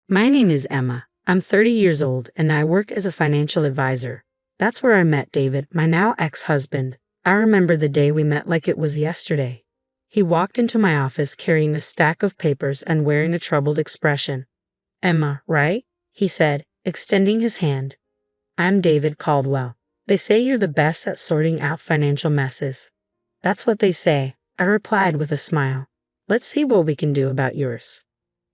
My name is Emma. I'm 30 years old and I work as a financial advisor. That's where I met David, my now ex-husband. I remember the day we met like it was yesterday. He walked into my office carrying a stack of papers and wearing a troubled expression. Emma, right? He said, extending his hand. I'm David Caldwell. They say you're the best at sorting out financial messes. That's what they say, I replied with a smile. Let's see what we can do about yours.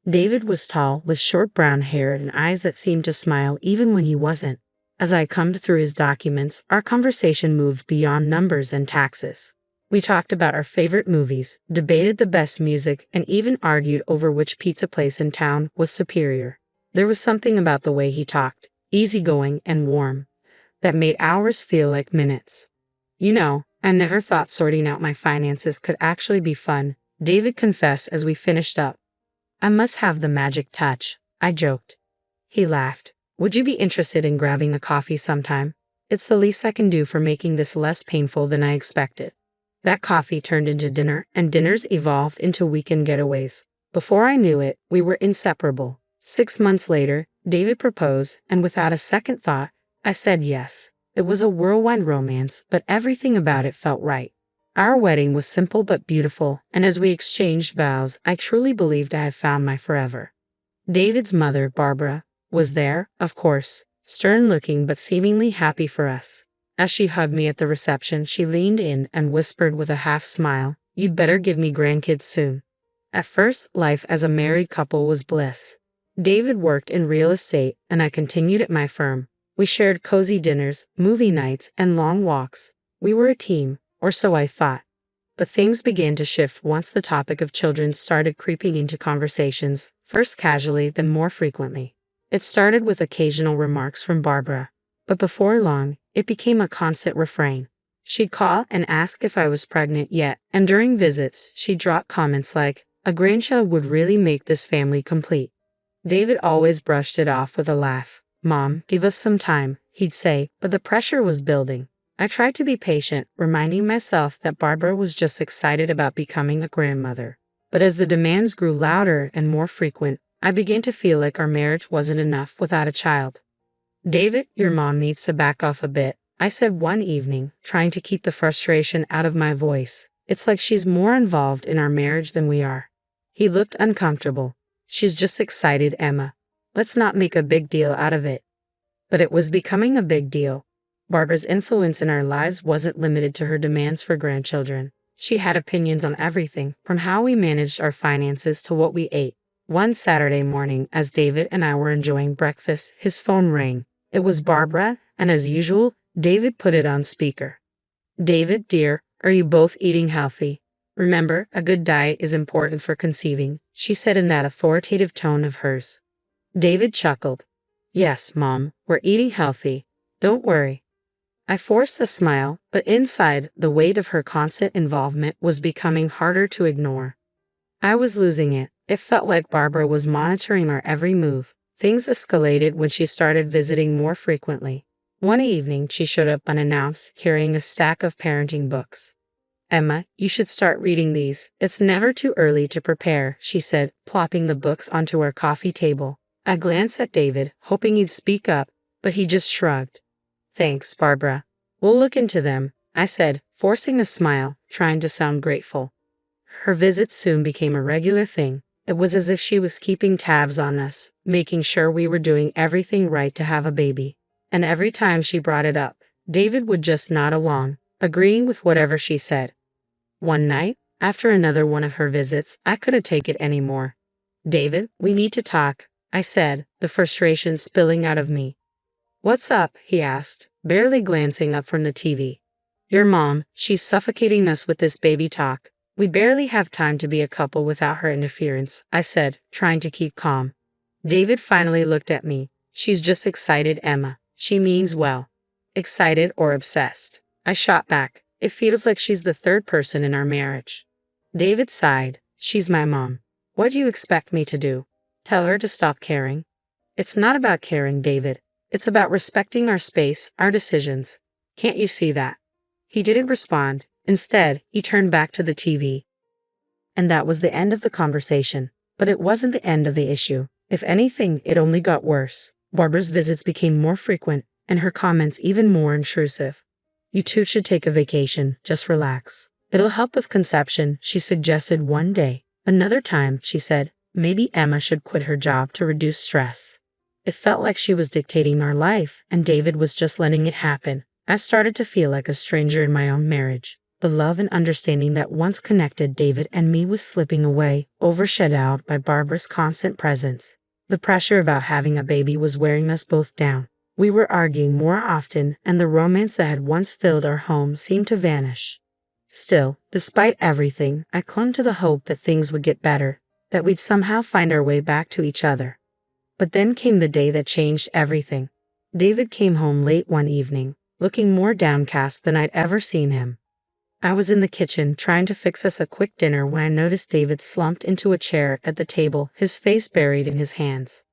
David was tall, with short brown hair and eyes that seemed to smile even when he wasn't. As I combed through his documents, our conversation moved beyond numbers and taxes. We talked about our favorite movies, debated the best music, and even argued over which pizza place in town was superior. There was something about the way he talked, easygoing and warm, that made hours feel like minutes. I never thought sorting out my finances could actually be fun, David confessed as we finished up. I must have the magic touch, I joked. He laughed. Would you be interested in grabbing a coffee sometime? It's the least I can do for making this less painful than I expected. That coffee turned into dinner, and dinners evolved into weekend getaways. Before I knew it, we were inseparable. 6 months later, David proposed, and without a second thought, I said yes. It was a whirlwind romance, but everything about it felt right. Our wedding was simple but beautiful, and as we exchanged vows, I truly believed I had found my forever. David's mother, Barbara, was there, of course, stern-looking but seemingly happy for us. As she hugged me at the reception, she leaned in and whispered with a half-smile, "You'd better give me grandkids soon." At first, life as a married couple was bliss. David worked in real estate, and I continued at my firm. We shared cozy dinners, movie nights, and long walks. We were a team, or so I thought. But things began to shift once the topic of children started creeping into conversations, first casually, then more frequently. It started with occasional remarks from Barbara, but before long, it became a constant refrain. She'd call and ask if I was pregnant yet, and during visits, she'd drop comments like, "A grandchild would really make this family complete." David always brushed it off with a laugh. "Mom, give us some time," he'd say, but the pressure was building. I tried to be patient, reminding myself that Barbara was just excited about becoming a grandmother. But as the demands grew louder and more frequent, I began to feel like our marriage wasn't enough without a child. "David, your mom needs to back off a bit," I said one evening, trying to keep the frustration out of my voice. "It's like she's more involved in our marriage than we are." He looked uncomfortable. "She's just excited, Emma. Let's not make a big deal out of it." But it was becoming a big deal. Barbara's influence in our lives wasn't limited to her demands for grandchildren. She had opinions on everything, from how we managed our finances to what we ate. One Saturday morning, as David and I were enjoying breakfast, his phone rang. It was Barbara, and as usual, David put it on speaker. "David, dear, are you both eating healthy? Remember, a good diet is important for conceiving," she said in that authoritative tone of hers. David chuckled. "Yes, Mom, we're eating healthy. Don't worry." I forced a smile, but inside, the weight of her constant involvement was becoming harder to ignore. I was losing it. It felt like Barbara was monitoring our every move. Things escalated when she started visiting more frequently. One evening, she showed up unannounced, carrying a stack of parenting books. "Emma, you should start reading these. It's never too early to prepare," she said, plopping the books onto our coffee table. I glanced at David, hoping he'd speak up, but he just shrugged. "Thanks, Barbara. We'll look into them," I said, forcing a smile, trying to sound grateful. Her visits soon became a regular thing. It was as if she was keeping tabs on us, making sure we were doing everything right to have a baby. And every time she brought it up, David would just nod along, agreeing with whatever she said. One night, after another one of her visits, I couldn't take it anymore. "David, we need to talk," I said, the frustration spilling out of me. "What's up?" he asked, barely glancing up from the TV. "Your mom, she's suffocating us with this baby talk. We barely have time to be a couple without her interference," I said, trying to keep calm. David finally looked at me. "She's just excited, Emma. She means well." "Excited or obsessed?" I shot back. "It feels like she's the third person in our marriage." David sighed. "She's my mom. What do you expect me to do? Tell her to stop caring?" "It's not about caring, David. It's about respecting our space, our decisions. Can't you see that?" He didn't respond. Instead, he turned back to the TV. And that was the end of the conversation. But it wasn't the end of the issue. If anything, it only got worse. Barbara's visits became more frequent, and her comments even more intrusive. You two should take a vacation, just relax. It'll help with conception, she suggested one day. Another time, she said, maybe Emma should quit her job to reduce stress. It felt like she was dictating our life, and David was just letting it happen. I started to feel like a stranger in my own marriage. The love and understanding that once connected David and me was slipping away, overshadowed by Barbara's constant presence. The pressure about having a baby was wearing us both down. We were arguing more often, and the romance that had once filled our home seemed to vanish. Still, despite everything, I clung to the hope that things would get better, that we'd somehow find our way back to each other. But then came the day that changed everything. David came home late one evening, looking more downcast than I'd ever seen him. I was in the kitchen trying to fix us a quick dinner when I noticed David slumped into a chair at the table, his face buried in his hands.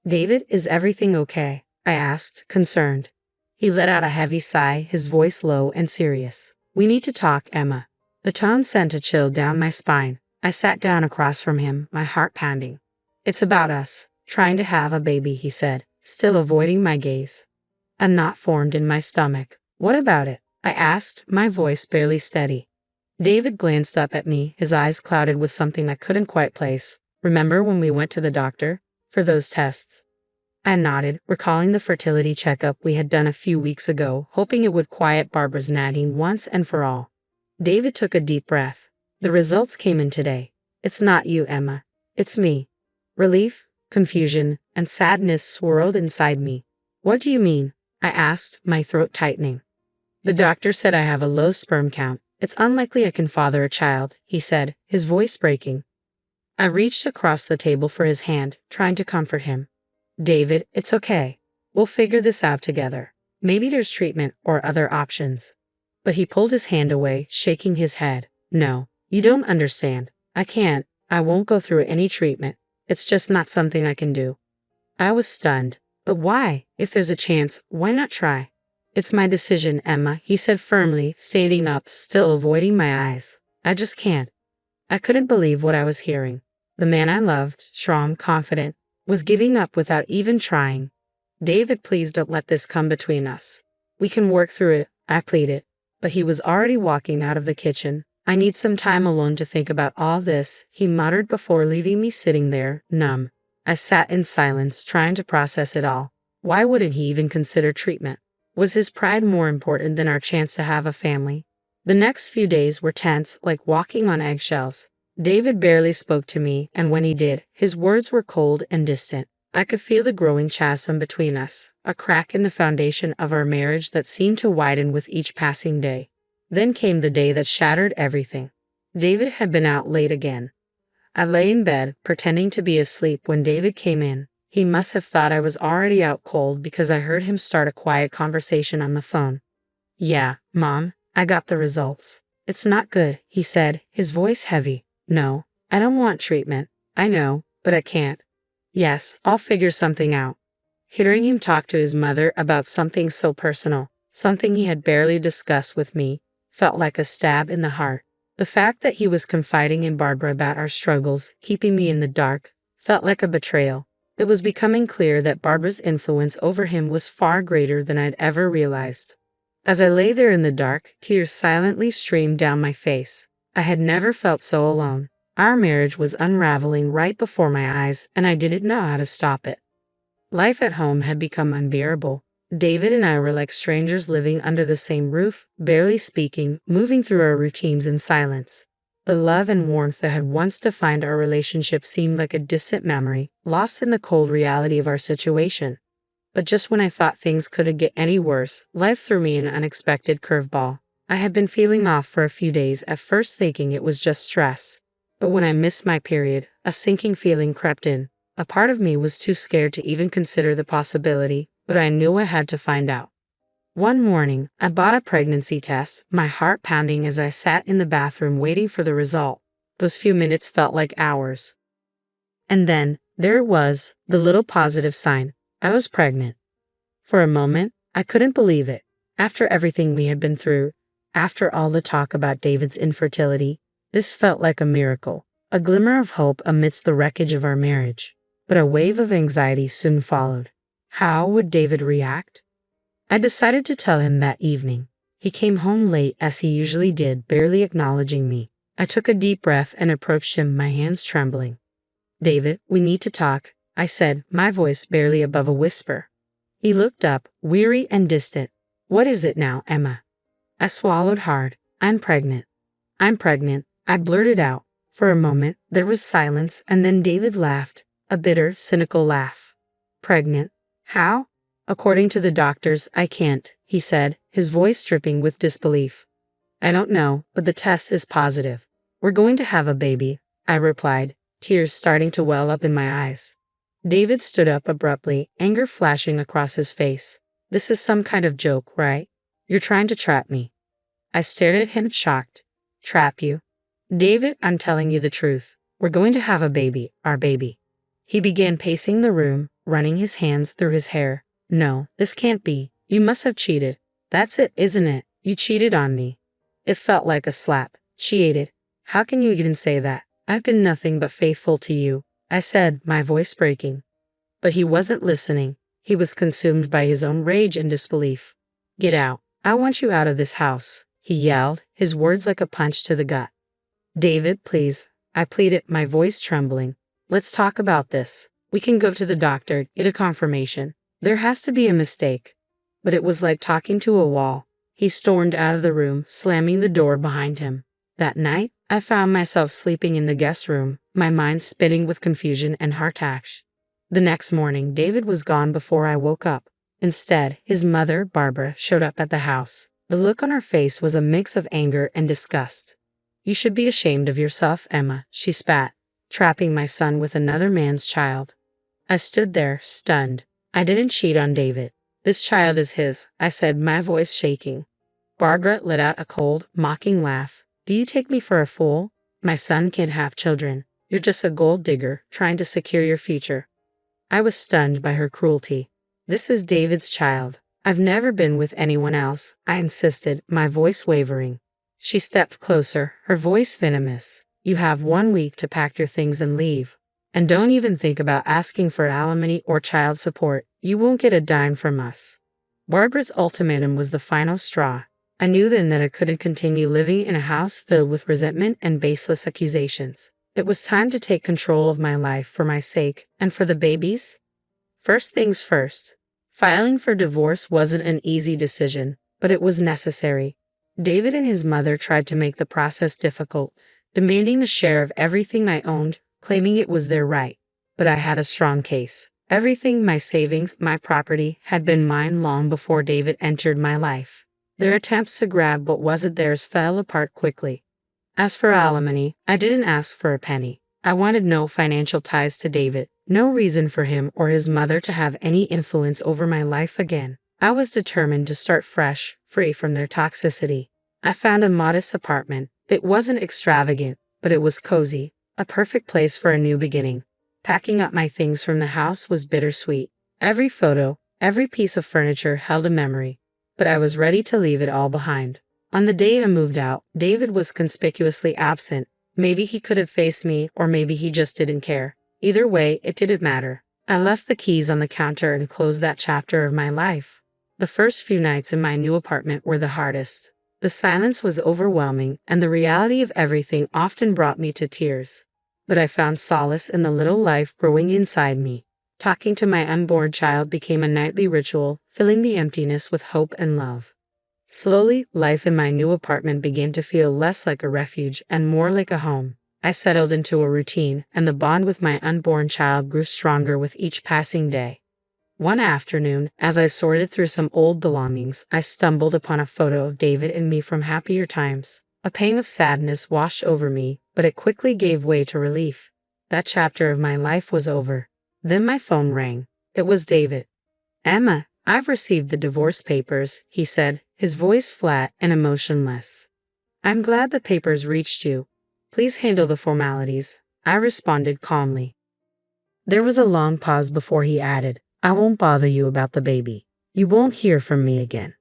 "David, is everything okay?" I asked, concerned. He let out a heavy sigh, his voice low and serious. "We need to talk, Emma." The tone sent a chill down my spine. I sat down across from him, my heart pounding. "It's about us, trying to have a baby," he said, still avoiding my gaze. A knot formed in my stomach. "What about it?" I asked, my voice barely steady. David glanced up at me, his eyes clouded with something I couldn't quite place. "Remember when we went to the doctor? For those tests?" I nodded, recalling the fertility checkup we had done a few weeks ago, hoping it would quiet Barbara's nagging once and for all. David took a deep breath. "The results came in today. It's not you, Emma. It's me." Relief, confusion, and sadness swirled inside me. "What do you mean?" I asked, my throat tightening. "The doctor said I have a low sperm count. It's unlikely I can father a child," he said, his voice breaking. I reached across the table for his hand, trying to comfort him. "David, it's okay. We'll figure this out together. Maybe there's treatment or other options." But he pulled his hand away, shaking his head. "No, you don't understand. I won't go through any treatment. It's just not something I can do." I was stunned. "But why? If there's a chance, why not try?" "It's my decision, Emma," he said firmly, standing up, still avoiding my eyes. "I just can't." I couldn't believe what I was hearing. The man I loved, strong, confident, was giving up without even trying. "David, please don't let this come between us. We can work through it," I pleaded. But he was already walking out of the kitchen. "I need some time alone to think about all this," he muttered before leaving me sitting there, numb. I sat in silence, trying to process it all. Why wouldn't he even consider treatment? Was his pride more important than our chance to have a family? The next few days were tense, like walking on eggshells. David barely spoke to me, and when he did, his words were cold and distant. I could feel the growing chasm between us, a crack in the foundation of our marriage that seemed to widen with each passing day. Then came the day that shattered everything. David had been out late again. I lay in bed, pretending to be asleep when David came in. He must have thought I was already out cold because I heard him start a quiet conversation on the phone. "Yeah, Mom, I got the results. It's not good," he said, his voice heavy. "No, I don't want treatment. I know, but I can't." "Yes, I'll figure something out." Hearing him talk to his mother about something so personal, something he had barely discussed with me, felt like a stab in the heart. The fact that he was confiding in Barbara about our struggles, keeping me in the dark, felt like a betrayal. It was becoming clear that Barbara's influence over him was far greater than I'd ever realized. As I lay there in the dark, tears silently streamed down my face. I had never felt so alone. Our marriage was unraveling right before my eyes, and I didn't know how to stop it. Life at home had become unbearable. David and I were like strangers living under the same roof, barely speaking, moving through our routines in silence. The love and warmth that had once defined our relationship seemed like a distant memory, lost in the cold reality of our situation. But just when I thought things couldn't get any worse, life threw me an unexpected curveball. I had been feeling off for a few days, at first thinking it was just stress. But when I missed my period, a sinking feeling crept in. A part of me was too scared to even consider the possibility, but I knew I had to find out. One morning, I bought a pregnancy test, my heart pounding as I sat in the bathroom waiting for the result. Those few minutes felt like hours. And then, there it was, the little positive sign. I was pregnant. For a moment, I couldn't believe it. After everything we had been through, after all the talk about David's infertility, this felt like a miracle, a glimmer of hope amidst the wreckage of our marriage. but a wave of anxiety soon followed. How would David react? I decided to tell him that evening. He came home late as he usually did, barely acknowledging me. I took a deep breath and approached him, my hands trembling. "David, we need to talk," I said, my voice barely above a whisper. He looked up, weary and distant. "What is it now, Emma?" I swallowed hard. I'm pregnant." "I'm pregnant," I blurted out. For a moment, there was silence, and then David laughed, a bitter, cynical laugh. "Pregnant? How?" "According to the doctors, I can't," he said, his voice dripping with disbelief. "I don't know, but the test is positive. We're going to have a baby," I replied, tears starting to well up in my eyes. David stood up abruptly, anger flashing across his face. "This is some kind of joke, right? You're trying to trap me." I stared at him, shocked. "Trap you?" "David, I'm telling you the truth. We're going to have a baby, our baby." He began pacing the room, running his hands through his hair. "No, this can't be. You must have cheated. That's it, isn't it? You cheated on me." It felt like a slap. "Cheated? How can you even say that? I've been nothing but faithful to you," I said, my voice breaking. But he wasn't listening. He was consumed by his own rage and disbelief. "Get out. I want you out of this house," he yelled, his words like a punch to the gut. "David, please," I pleaded, my voice trembling. "Let's talk about this. We can go to the doctor, get a confirmation. There has to be a mistake." But it was like talking to a wall. He stormed out of the room, slamming the door behind him. That night, I found myself sleeping in the guest room, my mind spinning with confusion and heart-ache. The next morning, David was gone before I woke up. Instead, his mother, Barbara, showed up at the house. The look on her face was a mix of anger and disgust. "You should be ashamed of yourself, Emma," she spat, "trapping my son with another man's child." I stood there, stunned. "I didn't cheat on David. This child is his," I said, my voice shaking. Barbara let out a cold, mocking laugh. "Do you take me for a fool? My son can't have children. You're just a gold digger, trying to secure your future." I was stunned by her cruelty. "This is David's child. I've never been with anyone else," I insisted, my voice wavering. She stepped closer, her voice venomous. "You have 1 week to pack your things and leave. And don't even think about asking for alimony or child support. You won't get a dime from us." Barbara's ultimatum was the final straw. I knew then that I couldn't continue living in a house filled with resentment and baseless accusations. It was time to take control of my life for my sake and for the baby's. First things first. Filing for divorce wasn't an easy decision, but it was necessary. David and his mother tried to make the process difficult, demanding a share of everything I owned, claiming it was their right. But I had a strong case. Everything, my savings, my property, had been mine long before David entered my life. Their attempts to grab what wasn't theirs fell apart quickly. As for alimony, I didn't ask for a penny. I wanted no financial ties to David, no reason for him or his mother to have any influence over my life again. I was determined to start fresh, free from their toxicity. I found a modest apartment. It wasn't extravagant, but it was cozy, a perfect place for a new beginning. Packing up my things from the house was bittersweet. Every photo, every piece of furniture held a memory, but I was ready to leave it all behind. On the day I moved out, David was conspicuously absent. Maybe he could have faced me, or maybe he just didn't care. Either way, it didn't matter. I left the keys on the counter and closed that chapter of my life. The first few nights in my new apartment were the hardest. The silence was overwhelming, and the reality of everything often brought me to tears. But I found solace in the little life growing inside me. Talking to my unborn child became a nightly ritual, filling the emptiness with hope and love. Slowly, life in my new apartment began to feel less like a refuge and more like a home. I settled into a routine, and the bond with my unborn child grew stronger with each passing day. One afternoon, as I sorted through some old belongings, I stumbled upon a photo of David and me from happier times. A pang of sadness washed over me, but it quickly gave way to relief. That chapter of my life was over. Then my phone rang. It was David. "Emma, I've received the divorce papers," he said, his voice flat and emotionless. "I'm glad the papers reached you. Please handle the formalities," I responded calmly. There was a long pause before he added, "I won't bother you about the baby. You won't hear from me again."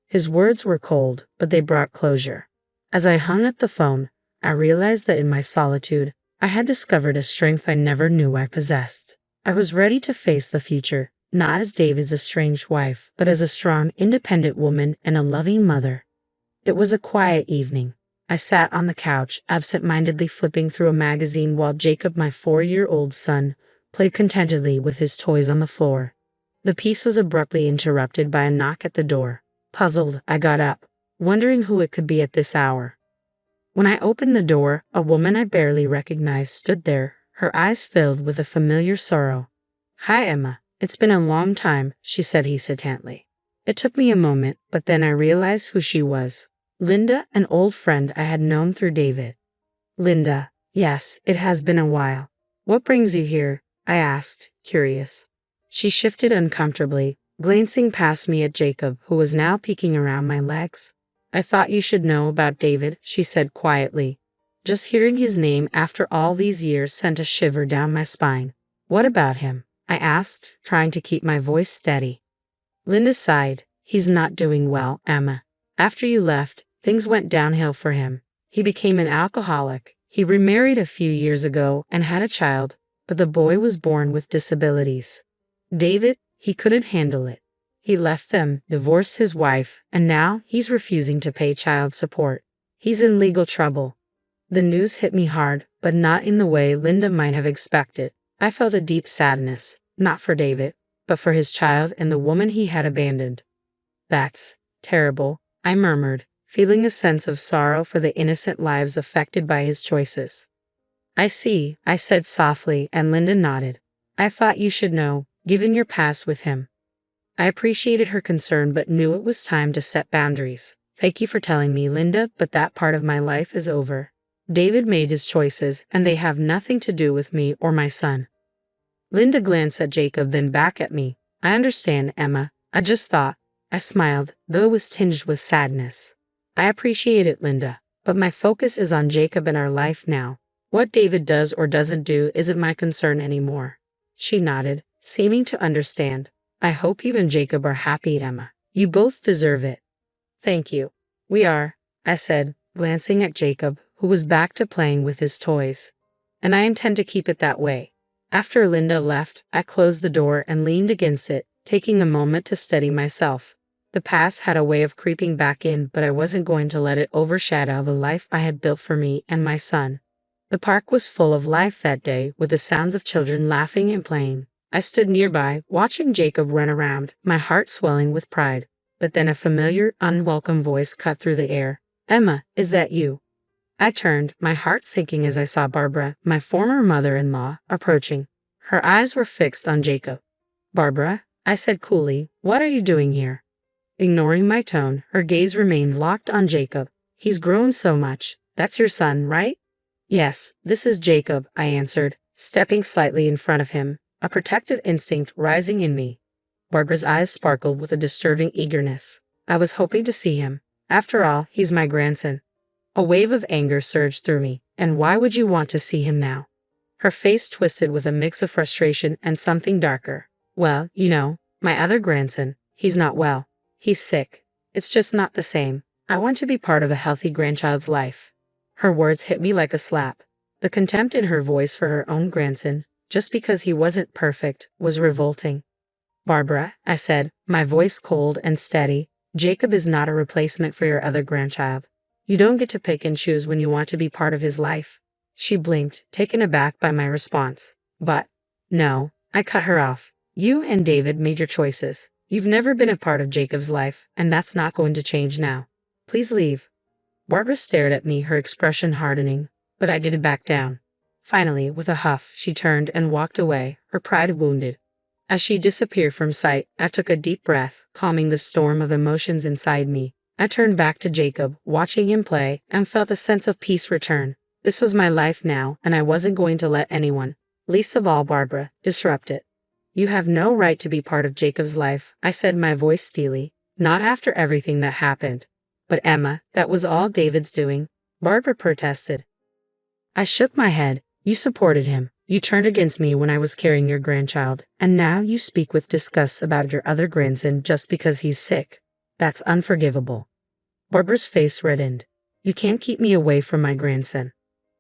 His words were cold, but they brought closure. As I hung up the phone, I realized that in my solitude, I had discovered a strength I never knew I possessed. I was ready to face the future, not as David's estranged wife, but as a strong, independent woman and a loving mother. It was a quiet evening. I sat on the couch, absent-mindedly flipping through a magazine while Jacob, my 4-year-old son, played contentedly with his toys on the floor. The peace was abruptly interrupted by a knock at the door. Puzzled, I got up, wondering who it could be at this hour. When I opened the door, a woman I barely recognized stood there, her eyes filled with a familiar sorrow. "Hi, Emma. It's been a long time," she said hesitantly. It took me a moment, but then I realized who she was. Linda, an old friend I had known through David. "Linda, yes, it has been a while. What brings you here?" I asked, curious. She shifted uncomfortably, glancing past me at Jacob, who was now peeking around my legs. "I thought you should know about David," she said quietly. Just hearing his name after all these years sent a shiver down my spine. "What about him?" I asked, trying to keep my voice steady. Linda sighed. "He's not doing well, Emma. After you left, things went downhill for him. He became an alcoholic. He remarried a few years ago and had a child, but the boy was born with disabilities. David, he couldn't handle it. He left them, divorced his wife, and now he's refusing to pay child support. He's in legal trouble." The news hit me hard, but not in the way Linda might have expected. I felt a deep sadness, not for David, but for his child and the woman he had abandoned. "That's terrible," I murmured, feeling a sense of sorrow for the innocent lives affected by his choices. "I see," I said softly, and Linda nodded. "I thought you should know, given your past with him." I appreciated her concern but knew it was time to set boundaries. "Thank you for telling me, Linda, but that part of my life is over. David made his choices, and they have nothing to do with me or my son." Linda glanced at Jacob, then back at me. "I understand, Emma. I just thought." I smiled, though it was tinged with sadness. "I appreciate it, Linda, but my focus is on Jacob and our life now. What David does or doesn't do isn't my concern anymore." She nodded, seeming to understand. "I hope you and Jacob are happy, Emma. You both deserve it." "Thank you. We are," I said, glancing at Jacob, who was back to playing with his toys. "And I intend to keep it that way." After Linda left, I closed the door and leaned against it, taking a moment to steady myself. The past had a way of creeping back in, but I wasn't going to let it overshadow the life I had built for me and my son. The park was full of life that day, with the sounds of children laughing and playing. I stood nearby, watching Jacob run around, my heart swelling with pride. But then a familiar, unwelcome voice cut through the air. "Emma, is that you?" I turned, my heart sinking as I saw Barbara, my former mother-in-law, approaching. Her eyes were fixed on Jacob. "Barbara," I said coolly, "what are you doing here?" Ignoring my tone, her gaze remained locked on Jacob. "He's grown so much. That's your son, right?" "Yes, this is Jacob," I answered, stepping slightly in front of him, a protective instinct rising in me. Barbara's eyes sparkled with a disturbing eagerness. "I was hoping to see him. After all, he's my grandson." A wave of anger surged through me. "And why would you want to see him now?" Her face twisted with a mix of frustration and something darker. "Well, you know, my other grandson, he's not well. He's sick. It's just not the same. I want to be part of a healthy grandchild's life." Her words hit me like a slap. The contempt in her voice for her own grandson, just because he wasn't perfect, was revolting. "Barbara," I said, my voice cold and steady, "Jacob is not a replacement for your other grandchild. You don't get to pick and choose when you want to be part of his life." She blinked, taken aback by my response. "But, no," I cut her off. "You and David made your choices. You've never been a part of Jacob's life, and that's not going to change now. Please leave." Barbara stared at me, her expression hardening, but I didn't back down. Finally, with a huff, she turned and walked away, her pride wounded. As she disappeared from sight, I took a deep breath, calming the storm of emotions inside me. I turned back to Jacob, watching him play, and felt a sense of peace return. This was my life now, and I wasn't going to let anyone, least of all Barbara, disrupt it. "You have no right to be part of Jacob's life," I said, my voice steely. "Not after everything that happened." "But Emma, that was all David's doing," Barbara protested. I shook my head. "You supported him. You turned against me when I was carrying your grandchild, and now you speak with disgust about your other grandson just because he's sick. That's unforgivable." Barbara's face reddened. "You can't keep me away from my grandson."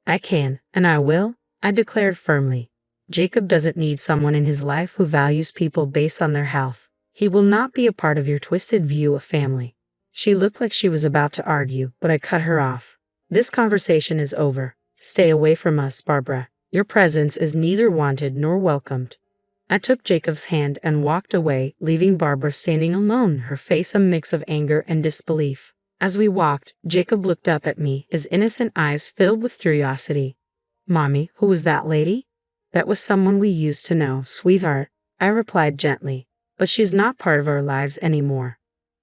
"I can, and I will," I declared firmly. Jacob doesn't need someone in his life who values people based on their health. He will not be a part of your twisted view of family. She looked like she was about to argue, but I cut her off. This conversation is over. Stay away from us, Barbara. Your presence is neither wanted nor welcomed. I took Jacob's hand and walked away, leaving Barbara standing alone, her face a mix of anger and disbelief. As we walked, Jacob looked up at me, his innocent eyes filled with curiosity. Mommy, who was that lady? That was someone we used to know, sweetheart, I replied gently, but she's not part of our lives anymore.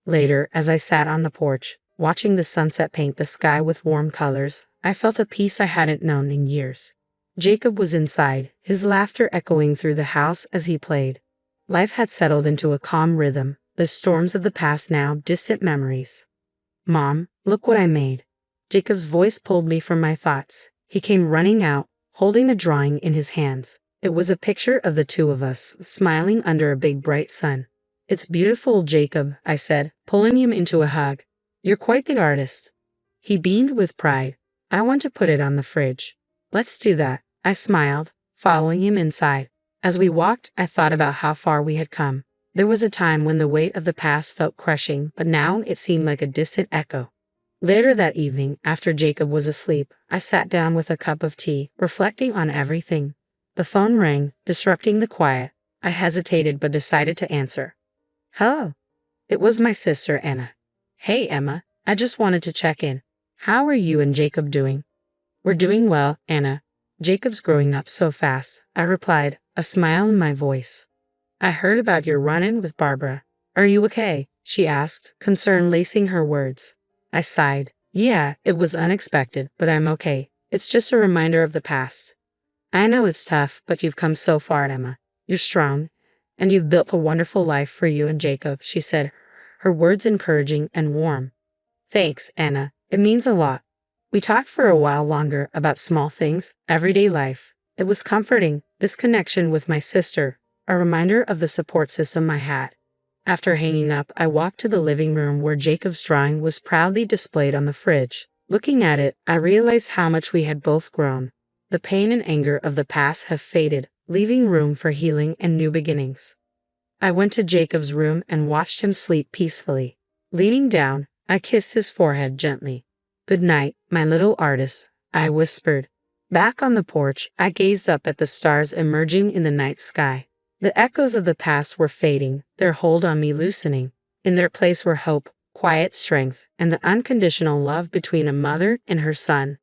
Later, as I sat on the porch, watching the sunset paint the sky with warm colors, I felt a peace I hadn't known in years. Jacob was inside, his laughter echoing through the house as he played. Life had settled into a calm rhythm, the storms of the past now distant memories. Mom, look what I made. Jacob's voice pulled me from my thoughts. He came running out, holding a drawing in his hands. It was a picture of the two of us, smiling under a big bright sun. It's beautiful, Jacob, I said, pulling him into a hug. You're quite the artist. He beamed with pride. I want to put it on the fridge. Let's do that, I smiled, following him inside. As we walked, I thought about how far we had come. There was a time when the weight of the past felt crushing, but now it seemed like a distant echo. Later that evening, after Jacob was asleep, I sat down with a cup of tea, reflecting on everything. The phone rang, disrupting the quiet. I hesitated but decided to answer. Hello. It was my sister, Anna. Hey, Emma. I just wanted to check in. How are you and Jacob doing? We're doing well, Anna. Jacob's growing up so fast, I replied, a smile in my voice. I heard about your run-in with Barbara. Are you okay? She asked, concern lacing her words. I sighed. Yeah, it was unexpected, but I'm okay. It's just a reminder of the past. I know it's tough, but you've come so far, Emma. You're strong, and you've built a wonderful life for you and Jacob, she said, her words encouraging and warm. Thanks, Anna. It means a lot. We talked for a while longer about small things, everyday life. It was comforting, this connection with my sister, a reminder of the support system I had. After hanging up, I walked to the living room where Jacob's drawing was proudly displayed on the fridge. Looking at it, I realized how much we had both grown. The pain and anger of the past have faded, leaving room for healing and new beginnings. I went to Jacob's room and watched him sleep peacefully. Leaning down, I kissed his forehead gently. Good night, my little artist, I whispered. Back on the porch, I gazed up at the stars emerging in the night sky. The echoes of the past were fading, their hold on me loosening. In their place were hope, quiet strength, and the unconditional love between a mother and her son.